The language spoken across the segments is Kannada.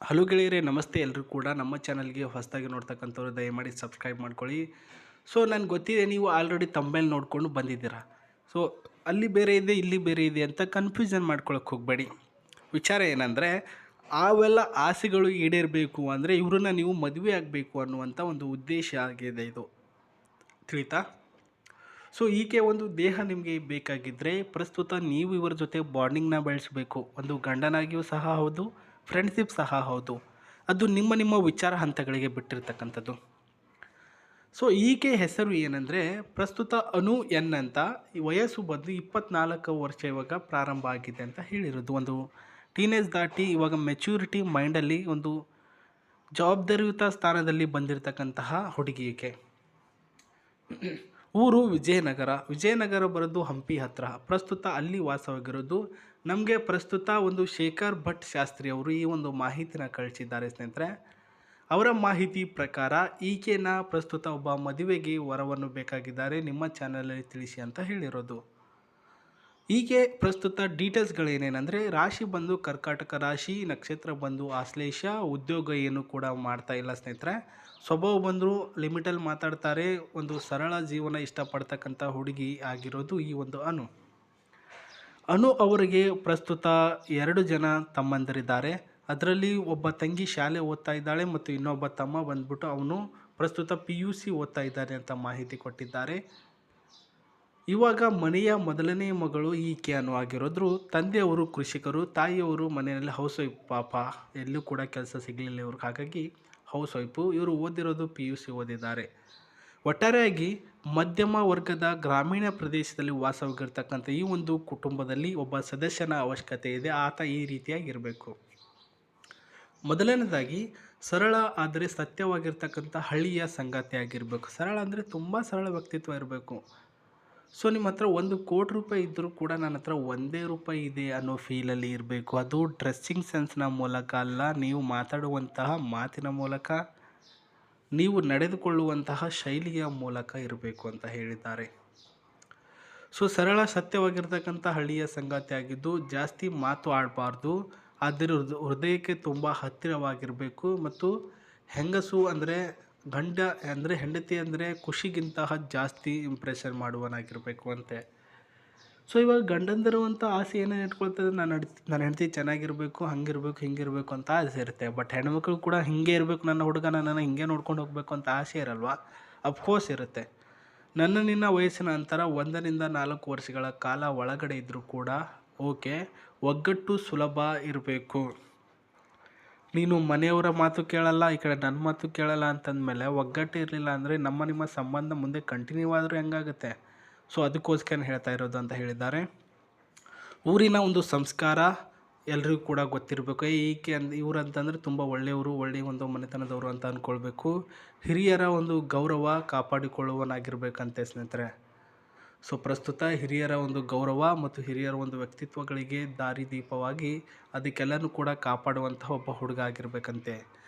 ಹಲೋ ಗೆಳೆಯರೇ, ನಮಸ್ತೆ. ಎಲ್ಲರೂ ಕೂಡ ನಮ್ಮ ಚಾನಲ್ಗೆ ಹೊಸದಾಗಿ ನೋಡ್ತಕ್ಕಂಥವ್ರು ದಯಮಾಡಿ ಸಬ್ಸ್ಕ್ರೈಬ್ ಮಾಡ್ಕೊಳ್ಳಿ. ಸೊ ನನಗೆ ಗೊತ್ತಿದೆ ನೀವು ಆಲ್ರೆಡಿ ತಮ್ಮಲ್ಲಿ ನೋಡ್ಕೊಂಡು ಬಂದಿದ್ದೀರಾ. ಸೊ ಅಲ್ಲಿ ಬೇರೆ ಇದೆ, ಇಲ್ಲಿ ಬೇರೆ ಇದೆ ಅಂತ ಕನ್ಫ್ಯೂಷನ್ ಮಾಡ್ಕೊಳಕ್ಕೆ ಹೋಗಬೇಡಿ. ವಿಚಾರ ಏನಂದರೆ, ಅವೆಲ್ಲ ಆಸೆಗಳು ಈಡೇರಬೇಕು ಅಂದರೆ ಇವ್ರನ್ನ ನೀವು ಮದುವೆ ಆಗಬೇಕು ಅನ್ನುವಂಥ ಒಂದು ಉದ್ದೇಶ ಆಗಿದೆ ಇದು, ತಿಳಿತಾ? ಸೊ ಈಕೆ ಒಂದು ದೇಹ ನಿಮಗೆ ಬೇಕಾಗಿದ್ದರೆ ಪ್ರಸ್ತುತ ನೀವು ಇವರ ಜೊತೆ ಬಾಂಡಿಂಗ್ನ ಬೆಳೆಸಬೇಕು. ಒಂದು ಗಂಡನಾಗಿಯೂ ಸಹ ಹೌದು, ಫ್ರೆಂಡ್ಶಿಪ್ ಸಹ ಹೌದು. ಅದು ನಿಮ್ಮ ನಿಮ್ಮ ವಿಚಾರ ಹಂತಗಳಿಗೆ ಬಿಟ್ಟಿರ್ತಕ್ಕಂಥದ್ದು. ಸೊ ಈಕೆ ಹೆಸರು ಏನಂದರೆ ಪ್ರಸ್ತುತ ಅನು ಎನ್ ಅಂತ. ಈ ವಯಸ್ಸು ಬಂದು 24 ವರ್ಷ ಇವಾಗ ಪ್ರಾರಂಭ ಆಗಿದೆ ಅಂತ ಹೇಳಿರೋದು. ಒಂದು ಟೀನೇಜ್ ದಾಟಿ ಇವಾಗ ಮೆಚ್ಯೂರಿಟಿ ಮೈಂಡಲ್ಲಿ ಒಂದು ಜವಾಬ್ದಾರಿಯುತ ಸ್ಥಾನದಲ್ಲಿ ಬಂದಿರತಕ್ಕಂತಹ ಹುಡುಗಿ ಈಕೆ. ಊರು ವಿಜಯನಗರ ಬರೋದು ಹಂಪಿ ಹತ್ತಿರ. ಪ್ರಸ್ತುತ ಅಲ್ಲಿ ವಾಸವಾಗಿರೋದು. ನಮಗೆ ಪ್ರಸ್ತುತ ಒಂದು ಶೇಖರ್ ಭಟ್ ಶಾಸ್ತ್ರಿ ಅವರು ಈ ಒಂದು ಮಾಹಿತಿನ ಕಳಿಸಿದ್ದಾರೆ ಸ್ನೇಹಿತರೆ. ಅವರ ಮಾಹಿತಿ ಪ್ರಕಾರ ಈಕೆನ ಪ್ರಸ್ತುತ ಒಬ್ಬ ಮದುವೆಗೆ ವರವನ್ನು ಬೇಕಾಗಿದ್ದಾರೆ, ನಿಮ್ಮ ಚಾನಲಲ್ಲಿ ತಿಳಿಸಿ ಅಂತ ಹೇಳಿರೋದು. ಈಕೆ ಪ್ರಸ್ತುತ ಡೀಟೇಲ್ಸ್ಗಳೇನೇನೆಂದರೆ, ರಾಶಿ ಬಂದು ಕರ್ಕಾಟಕ ರಾಶಿ, ನಕ್ಷತ್ರ ಬಂದು ಆಶ್ಲೇಷ, ಉದ್ಯೋಗ ಏನು ಕೂಡ ಮಾಡ್ತಾ ಇಲ್ಲ ಸ್ನೇಹಿತರೆ. ಸ್ವಭಾವ ಬಂದರೂ ಲಿಮಿಟಲ್ಲಿ ಮಾತಾಡ್ತಾರೆ. ಒಂದು ಸರಳ ಜೀವನ ಇಷ್ಟಪಡ್ತಕ್ಕಂಥ ಹುಡುಗಿ ಆಗಿರೋದು ಈ ಒಂದು ಅನು ಅವರಿಗೆ ಪ್ರಸ್ತುತ 2 ಜನ ತಮ್ಮಂದಿರಿದ್ದಾರೆ. ಅದರಲ್ಲಿ ಒಬ್ಬ ತಂಗಿ ಶಾಲೆ ಓದ್ತಾ ಇದ್ದಾಳೆ ಮತ್ತು ಇನ್ನೊಬ್ಬ ತಮ್ಮ ಬಂದ್ಬಿಟ್ಟು ಅವನು ಪ್ರಸ್ತುತ PUC ಓದ್ತಾ ಇದ್ದಾನೆ ಅಂತ ಮಾಹಿತಿ ಕೊಟ್ಟಿದ್ದಾರೆ. ಇವಾಗ ಮನೆಯ ಮೊದಲನೇ ಮಗಳು ಈಕೆ ಆಗಿರೋದ್ರು. ತಂದೆಯವರು ಕೃಷಿಕರು, ತಾಯಿಯವರು ಮನೆಯಲ್ಲಿ ಹೌಸ್ ವೈಫ್. ಪಾಪ ಎಲ್ಲೂ ಕೂಡ ಕೆಲಸ ಸಿಗಲಿಲ್ಲ ಇವ್ರಿಗೆ, ಹಾಗಾಗಿ ಹೌಸ್ ವೈಫು. ಇವರು ಓದಿರೋದು PUC ಓದಿದ್ದಾರೆ. ಒಟ್ಟಾರೆಯಾಗಿ ಮಧ್ಯಮ ವರ್ಗದ ಗ್ರಾಮೀಣ ಪ್ರದೇಶದಲ್ಲಿ ವಾಸವಾಗಿರ್ತಕ್ಕಂಥ ಈ ಒಂದು ಕುಟುಂಬದಲ್ಲಿ ಒಬ್ಬ ಸದಸ್ಯನ ಅವಶ್ಯಕತೆ ಇದೆ. ಆತ ಈ ರೀತಿಯಾಗಿರಬೇಕು. ಮೊದಲನೇದಾಗಿ ಸರಳ ಆದರೆ ಸತ್ಯವಾಗಿರ್ತಕ್ಕಂಥ ಹಳ್ಳಿಯ ಸಂಗಾತಿ ಆಗಿರಬೇಕು. ಸರಳ ಅಂದರೆ ತುಂಬ ಸರಳ ವ್ಯಕ್ತಿತ್ವ ಇರಬೇಕು. ಸೊ ನಿಮ್ಮ ಹತ್ರ 1 ಕೋಟಿ ರೂಪಾಯಿ ಇದ್ದರೂ ಕೂಡ ನನ್ನ ಹತ್ರ 1 ರೂಪಾಯಿ ಇದೆ ಅನ್ನೋ ಫೀಲಲ್ಲಿ ಇರಬೇಕು. ಅದು ಡ್ರೆಸ್ಸಿಂಗ್ ಸೆನ್ಸ್ನ ಮೂಲಕ ಅಲ್ಲ, ನೀವು ಮಾತಾಡುವಂತಹ ಮಾತಿನ ಮೂಲಕ, ನೀವು ನಡೆದುಕೊಳ್ಳುವಂತಹ ಶೈಲಿಯ ಮೂಲಕ ಇರಬೇಕು ಅಂತ ಹೇಳಿದ್ದಾರೆ. ಸೊ ಸರಳ ಸತ್ಯವಾಗಿರ್ತಕ್ಕಂಥ ಹಳ್ಳಿಯ ಸಂಗಾತಿ ಆಗಿದ್ದು ಜಾಸ್ತಿ ಮಾತು ಆಡಬಾರ್ದು. ಆದರೆ ಹೃದಯಕ್ಕೆ ತುಂಬ ಹತ್ತಿರವಾಗಿರಬೇಕು. ಮತ್ತು ಹೆಂಗಸು ಅಂದರೆ ಹೆಂಡತಿ ಅಂದರೆ ಖುಷಿಗಿಂತ ಜಾಸ್ತಿ ಇಂಪ್ರೆಷನ್ ಮಾಡುವನಾಗಿರಬೇಕು ಅಂತೆ. ಸೊ ಇವಾಗ ಗಂಡಂದಿರುವಂಥ ಆಸೆ ಏನೇನು ಇಟ್ಕೊಳ್ತದೆ, ನನ್ನ ಹೆಂಡತಿ ಚೆನ್ನಾಗಿರಬೇಕು, ಹಂಗಿರಬೇಕು, ಹಿಂಗಿರಬೇಕು ಅಂತ ಆಸೆ ಇರುತ್ತೆ. ಬಟ್ ಹೆಣ್ಮಕ್ಳು ಕೂಡ ಹಿಂಗೆ ಇರಬೇಕು, ನನ್ನ ಹುಡುಗ ನನ್ನನ್ನು ಹಿಂಗೆ ನೋಡ್ಕೊಂಡು ಹೋಗಬೇಕು ಅಂತ ಆಸೆ ಇರಲ್ವಾ? ಅಫ್ಕೋರ್ಸ್ ಇರುತ್ತೆ. ನಿನ್ನ ವಯಸ್ಸಿನ ಅಂತರ 1 ರಿಂದ 4 ವರ್ಷಗಳ ಕಾಲ ಒಳಗಡೆ ಇದ್ದರೂ ಕೂಡ ಓಕೆ. ಒಗ್ಗಟ್ಟು ಸುಲಭ ಇರಬೇಕು. ನೀನು ಮನೆಯವರ ಮಾತು ಕೇಳಲ್ಲ, ಈ ಕಡೆ ನನ್ನ ಮಾತು ಕೇಳಲ್ಲ ಅಂತಂದಮೇಲೆ ಒಗ್ಗಟ್ಟು ಇರಲಿಲ್ಲ ಅಂದರೆ ನಿಮ್ಮ ಸಂಬಂಧ ಮುಂದೆ ಕಂಟಿನ್ಯೂ ಆದರೂ ಹೆಂಗಾಗುತ್ತೆ? ಸೊ ಅದಕ್ಕೋಸ್ಕರ ಹೇಳ್ತಾ ಇರೋದು ಅಂತ ಹೇಳಿದ್ದಾರೆ. ಊರಿನ ಒಂದು ಸಂಸ್ಕಾರ ಎಲ್ರಿಗೂ ಕೂಡ ಗೊತ್ತಿರಬೇಕು. ಈಕೆ ಇವರು ಅಂತಂದರೆ ತುಂಬ ಒಳ್ಳೆಯವರು, ಒಳ್ಳೆಯ ಒಂದು ಮನೆತನದವರು ಅಂತ ಅಂದ್ಕೊಳ್ಬೇಕು. ಹಿರಿಯರ ಒಂದು ಗೌರವ ಕಾಪಾಡಿಕೊಳ್ಳುವನಾಗಿರ್ಬೇಕಂತೆ ಸ್ನೇಹಿತರೆ. ಸೊ ಪ್ರಸ್ತುತ ಹಿರಿಯರ ಒಂದು ಗೌರವ ಮತ್ತು ಹಿರಿಯರ ಒಂದು ವ್ಯಕ್ತಿತ್ವಗಳಿಗೆ ದಾರಿದೀಪವಾಗಿ ಅದಕ್ಕೆಲ್ಲನೂ ಕೂಡ ಕಾಪಾಡುವಂತಹ ಒಬ್ಬ ಹುಡುಗ ಆಗಿರಬೇಕಂತೆ.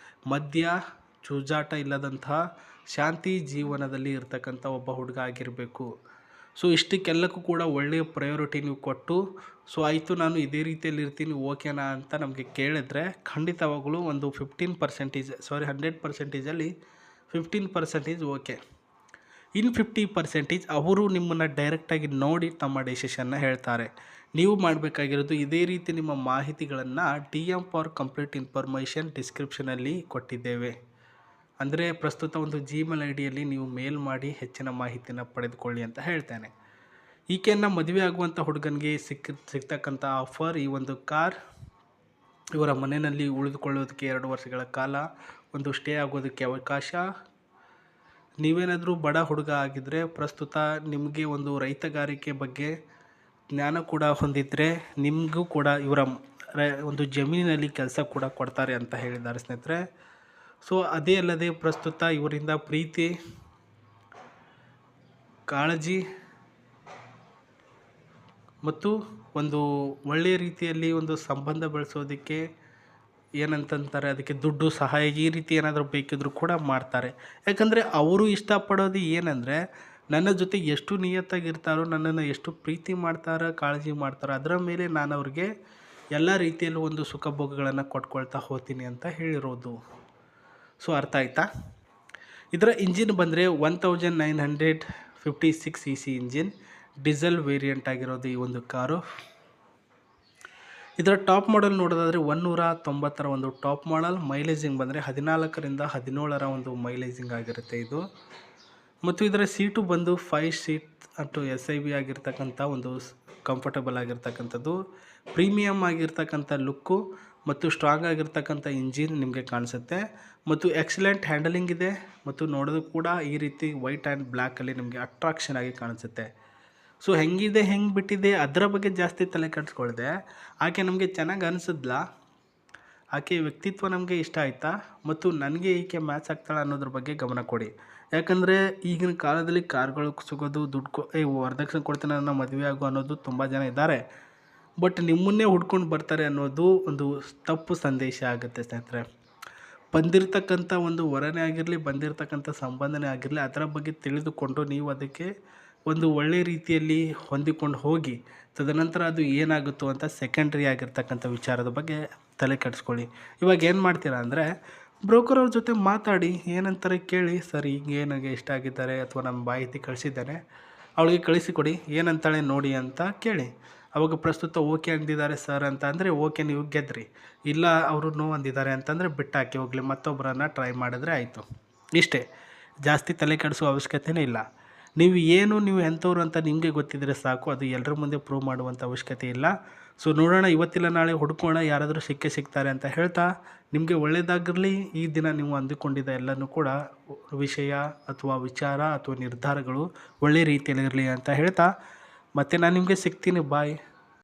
ಮದ್ಯ ಚೂಜಾಟ ಇಲ್ಲದಂತಹ ಶಾಂತಿ ಜೀವನದಲ್ಲಿ ಇರ್ತಕ್ಕಂಥ ಒಬ್ಬ ಹುಡುಗ ಆಗಿರಬೇಕು. ಸೊ ಇಷ್ಟಕ್ಕೆಲ್ಲಕ್ಕೂ ಕೂಡ ಒಳ್ಳೆಯ ಪ್ರಯಾರಿಟಿ ನೀವು ಕೊಟ್ಟು, ಸೊ ಆಯಿತು ನಾನು ಇದೇ ರೀತಿಯಲ್ಲಿ ಇರ್ತೀನಿ ಓಕೆನಾ ಅಂತ ನಮಗೆ ಕೇಳಿದ್ರೆ ಖಂಡಿತವಾಗಲೂ ಒಂದು 100%ಅಲ್ಲಿ 15% ಓಕೆ. ಇನ್ನು 50% ಅವರು ನಿಮ್ಮನ್ನು ಡೈರೆಕ್ಟಾಗಿ ನೋಡಿ ತಮ್ಮ ಡಿಸಿಷನ್ನ ಹೇಳ್ತಾರೆ. ನೀವು ಮಾಡಬೇಕಾಗಿರೋದು ಇದೇ ರೀತಿ ನಿಮ್ಮ ಮಾಹಿತಿಗಳನ್ನು DM ಫಾರ್ ಕಂಪ್ಲೀಟ್ ಇನ್ಫಾರ್ಮೇಷನ್ ಡಿಸ್ಕ್ರಿಪ್ಷನಲ್ಲಿ ಕೊಟ್ಟಿದ್ದೇವೆ. ಅಂದರೆ ಪ್ರಸ್ತುತ ಒಂದು Gmail IDಯಲ್ಲಿ ನೀವು ಮೇಲ್ ಮಾಡಿ ಹೆಚ್ಚಿನ ಮಾಹಿತಿನ ಪಡೆದುಕೊಳ್ಳಿ ಅಂತ ಹೇಳ್ತೇನೆ. ಈಕೆಯನ್ನು ಮದುವೆ ಆಗುವಂಥ ಹುಡುಗನಿಗೆ ಸಿಗ್ತಕ್ಕಂಥ ಆಫರ್ ಈ ಒಂದು ಕಾರ್, ಇವರ ಮನೆಯಲ್ಲಿ ಉಳಿದುಕೊಳ್ಳೋದಕ್ಕೆ 2 ವರ್ಷಗಳ ಕಾಲ, ಒಂದು ಸ್ಟೇ ಆಗೋದಕ್ಕೆ ಅವಕಾಶ. ನೀವೇನಾದರೂ ಬಡ ಹುಡುಗ ಆಗಿದ್ದರೆ ಪ್ರಸ್ತುತ ನಿಮಗೆ ಒಂದು ರೈತಗಾರಿಕೆ ಬಗ್ಗೆ ಜ್ಞಾನ ಕೂಡ ಹೊಂದಿದ್ದರೆ ನಿಮಗೂ ಕೂಡ ಇವರ ಒಂದು ಜಮೀನಿನಲ್ಲಿ ಕೆಲಸ ಕೂಡ ಕೊಡ್ತಾರೆ ಅಂತ ಹೇಳಿದ್ದಾರೆ ಸ್ನೇಹಿತರೆ. ಸೊ ಅದೇ ಅಲ್ಲದೆ ಪ್ರಸ್ತುತ ಇವರಿಂದ ಪ್ರೀತಿ, ಕಾಳಜಿ ಮತ್ತು ಒಂದು ಒಳ್ಳೆಯ ರೀತಿಯಲ್ಲಿ ಒಂದು ಸಂಬಂಧ ಬೆಳೆಸೋದಕ್ಕೆ ಏನಂತಂತಾರೆ, ಅದಕ್ಕೆ ದುಡ್ಡು ಸಹಾಯ ಈ ರೀತಿ ಏನಾದರೂ ಬೇಕಿದ್ರೂ ಕೂಡ ಮಾಡ್ತಾರೆ. ಯಾಕಂದರೆ ಅವರು ಇಷ್ಟಪಡೋದು ಏನಂದರೆ, ನನ್ನ ಜೊತೆ ಎಷ್ಟು ನಿಯತ್ತಾಗಿರ್ತಾರೋ, ನನ್ನನ್ನು ಎಷ್ಟು ಪ್ರೀತಿ ಮಾಡ್ತಾರೋ, ಕಾಳಜಿ ಮಾಡ್ತಾರೋ ಅದರ ಮೇಲೆ ನಾನು ಅವ್ರಿಗೆ ಎಲ್ಲ ರೀತಿಯಲ್ಲೂ ಒಂದು ಸುಖ ಭೋಗಗಳನ್ನು ಕೊಟ್ಕೊಳ್ತಾ ಹೋಗ್ತೀನಿ ಅಂತ ಹೇಳಿರೋದು. ಸೊ ಅರ್ಥ ಆಯ್ತಾ? ಇದರ ಇಂಜಿನ್ ಬಂದರೆ 1956 cc ಇಂಜಿನ್, ಡೀಸೆಲ್ ವೇರಿಯಂಟ್ ಆಗಿರೋದು ಈ ಒಂದು ಕಾರು. ಇದರ ಟಾಪ್ ಮಾಡಲ್ ನೋಡೋದಾದರೆ 190ರ ಒಂದು ಟಾಪ್ ಮಾಡಲ್. ಮೈಲೇಜಿಂಗ್ ಬಂದರೆ 14ರಿಂದ 17ರ ಒಂದು ಮೈಲೇಜಿಂಗ್ ಆಗಿರುತ್ತೆ ಇದು. ಮತ್ತು ಇದರ ಸೀಟು ಬಂದು 5 ಸೀಟ್ ಅಷ್ಟು SIV ಆಗಿರ್ತಕ್ಕಂಥ ಒಂದು ಕಂಫರ್ಟಬಲ್ ಆಗಿರ್ತಕ್ಕಂಥದ್ದು. ಪ್ರೀಮಿಯಮ್ ಆಗಿರ್ತಕ್ಕಂಥ ಲುಕ್ಕು ಮತ್ತು ಸ್ಟ್ರಾಂಗ್ ಆಗಿರ್ತಕ್ಕಂಥ ಇಂಜಿನ್ ನಿಮಗೆ ಕಾಣಿಸುತ್ತೆ. ಮತ್ತು ಎಕ್ಸಲೆಂಟ್ ಹ್ಯಾಂಡಲಿಂಗ್ ಇದೆ. ಮತ್ತು ನೋಡೋದು ಕೂಡ ಈ ರೀತಿ ವೈಟ್ ಆ್ಯಂಡ್ ಬ್ಲ್ಯಾಕಲ್ಲಿ ನಿಮಗೆ ಅಟ್ರಾಕ್ಷನ್ ಆಗಿ ಕಾಣಿಸುತ್ತೆ. ಸೊ ಹೆಂಗಿದೆ ಹೆಂಗೆ ಬಿಟ್ಟಿದೆ ಅದರ ಬಗ್ಗೆ ಜಾಸ್ತಿ ತಲೆ ಕೆಡಿಸ್ಕೊಳ್ದೆ, ಆಕೆ ನಮಗೆ ಚೆನ್ನಾಗಿ ಅನಿಸಿದ್ಲ, ಆಕೆ ವ್ಯಕ್ತಿತ್ವ ನಮಗೆ ಇಷ್ಟ ಆಯಿತಾ ಮತ್ತು ನನಗೆ ಈಕೆ ಮ್ಯಾಚ್ ಆಗ್ತಾಳೆ ಅನ್ನೋದ್ರ ಬಗ್ಗೆ ಗಮನ ಕೊಡಿ. ಯಾಕಂದರೆ ಈಗಿನ ಕಾಲದಲ್ಲಿ ಕಾರ್ಗಳು ಸಿಗೋದು ದುಡ್ಡು ವರದಕ್ಷಿಣೆ ಕೊಡ್ತಾನೆ ಅನ್ನೋ ಮದುವೆ ಆಗೋ ಅನ್ನೋದು ತುಂಬ ಜನ ಇದ್ದಾರೆ. ಬಟ್ ನಿಮ್ಮನ್ನೇ ಹುಡ್ಕೊಂಡು ಬರ್ತಾರೆ ಅನ್ನೋದು ಒಂದು ತಪ್ಪು ಸಂದೇಶ ಆಗುತ್ತೆ ಸ್ನೇಹಿತರೆ. ಬಂದಿರತಕ್ಕಂಥ ಒಂದು ವರನೇ ಆಗಿರಲಿ, ಬಂದಿರತಕ್ಕಂಥ ಸಂಬಂಧನೇ ಆಗಿರಲಿ, ಅದರ ಬಗ್ಗೆ ತಿಳಿದುಕೊಂಡು ನೀವು ಅದಕ್ಕೆ ಒಂದು ಒಳ್ಳೆಯ ರೀತಿಯಲ್ಲಿ ಹೊಂದಿಕೊಂಡು ಹೋಗಿ, ತದನಂತರ ಅದು ಏನಾಗುತ್ತೋ ಅಂತ ಸೆಕೆಂಡ್ರಿ ಆಗಿರ್ತಕ್ಕಂಥ ವಿಚಾರದ ಬಗ್ಗೆ ತಲೆ ಕೆಡಿಸ್ಕೊಳ್ಳಿ. ಇವಾಗ ಏನು ಮಾಡ್ತೀರಾ ಅಂದರೆ, ಬ್ರೋಕರ್ ಅವ್ರ ಜೊತೆ ಮಾತಾಡಿ, ಏನಂತಾರೆ ಕೇಳಿ, ಸರ್ ಹಿಂಗೆ ನನಗೆ ಇಷ್ಟ ಆಗಿದ್ದಾರೆ ಅಥವಾ ನಮ್ಮ ಮಾಹಿತಿ ಕಳಿಸಿದ್ದಾನೆ, ಅವಳಿಗೆ ಕಳಿಸಿಕೊಡಿ, ಏನಂತಾಳೆ ನೋಡಿ ಅಂತ ಕೇಳಿ. ಅವಾಗ ಪ್ರಸ್ತುತ ಓಕೆ ಅಂದಿದ್ದಾರೆ ಸರ್ ಅಂತ ಅಂದರೆ ಓಕೆ, ನೀವು ಗೆದ್ರಿ. ಇಲ್ಲ ಅವರು ನೋ ಅಂದಿದ್ದಾರೆ ಅಂತಂದರೆ ಬಿಟ್ಟಾಕಿ ಹೋಗಲಿ, ಮತ್ತೊಬ್ಬರನ್ನು ಟ್ರೈ ಮಾಡಿದ್ರೆ ಆಯಿತು. ಇಷ್ಟೇ, ಜಾಸ್ತಿ ತಲೆ ಕೆಡಿಸೋ ಅವಶ್ಯಕತೆಯೇ ಇಲ್ಲ. ನೀವು ಎಂಥವ್ರು ಅಂತ ನಿಮಗೆ ಗೊತ್ತಿದ್ದರೆ ಸಾಕು. ಅದು ಎಲ್ಲರ ಮುಂದೆ ಪ್ರೂವ್ ಮಾಡುವಂಥ ಅವಶ್ಯಕತೆ ಇಲ್ಲ. ಸೊ ನೋಡೋಣ, ಇವತ್ತಿಲ್ಲ ನಾಳೆ ಹುಡ್ಕೋಣ, ಯಾರಾದರೂ ಸಿಗ್ತಾರೆ ಅಂತ ಹೇಳ್ತಾ, ನಿಮಗೆ ಒಳ್ಳೆಯದಾಗಿರಲಿ. ಈ ದಿನ ನೀವು ಅಂದುಕೊಂಡಿದ್ದ ಎಲ್ಲನೂ ಕೂಡ ವಿಷಯ ಅಥವಾ ವಿಚಾರ ಅಥವಾ ನಿರ್ಧಾರಗಳು ಒಳ್ಳೆಯ ರೀತಿಯಲ್ಲಿರಲಿ ಅಂತ ಹೇಳ್ತಾ, ಮತ್ತೆ ನಾನು ನಿಮಗೆ ಸಿಗ್ತೀನಿ. ಬಾಯ್.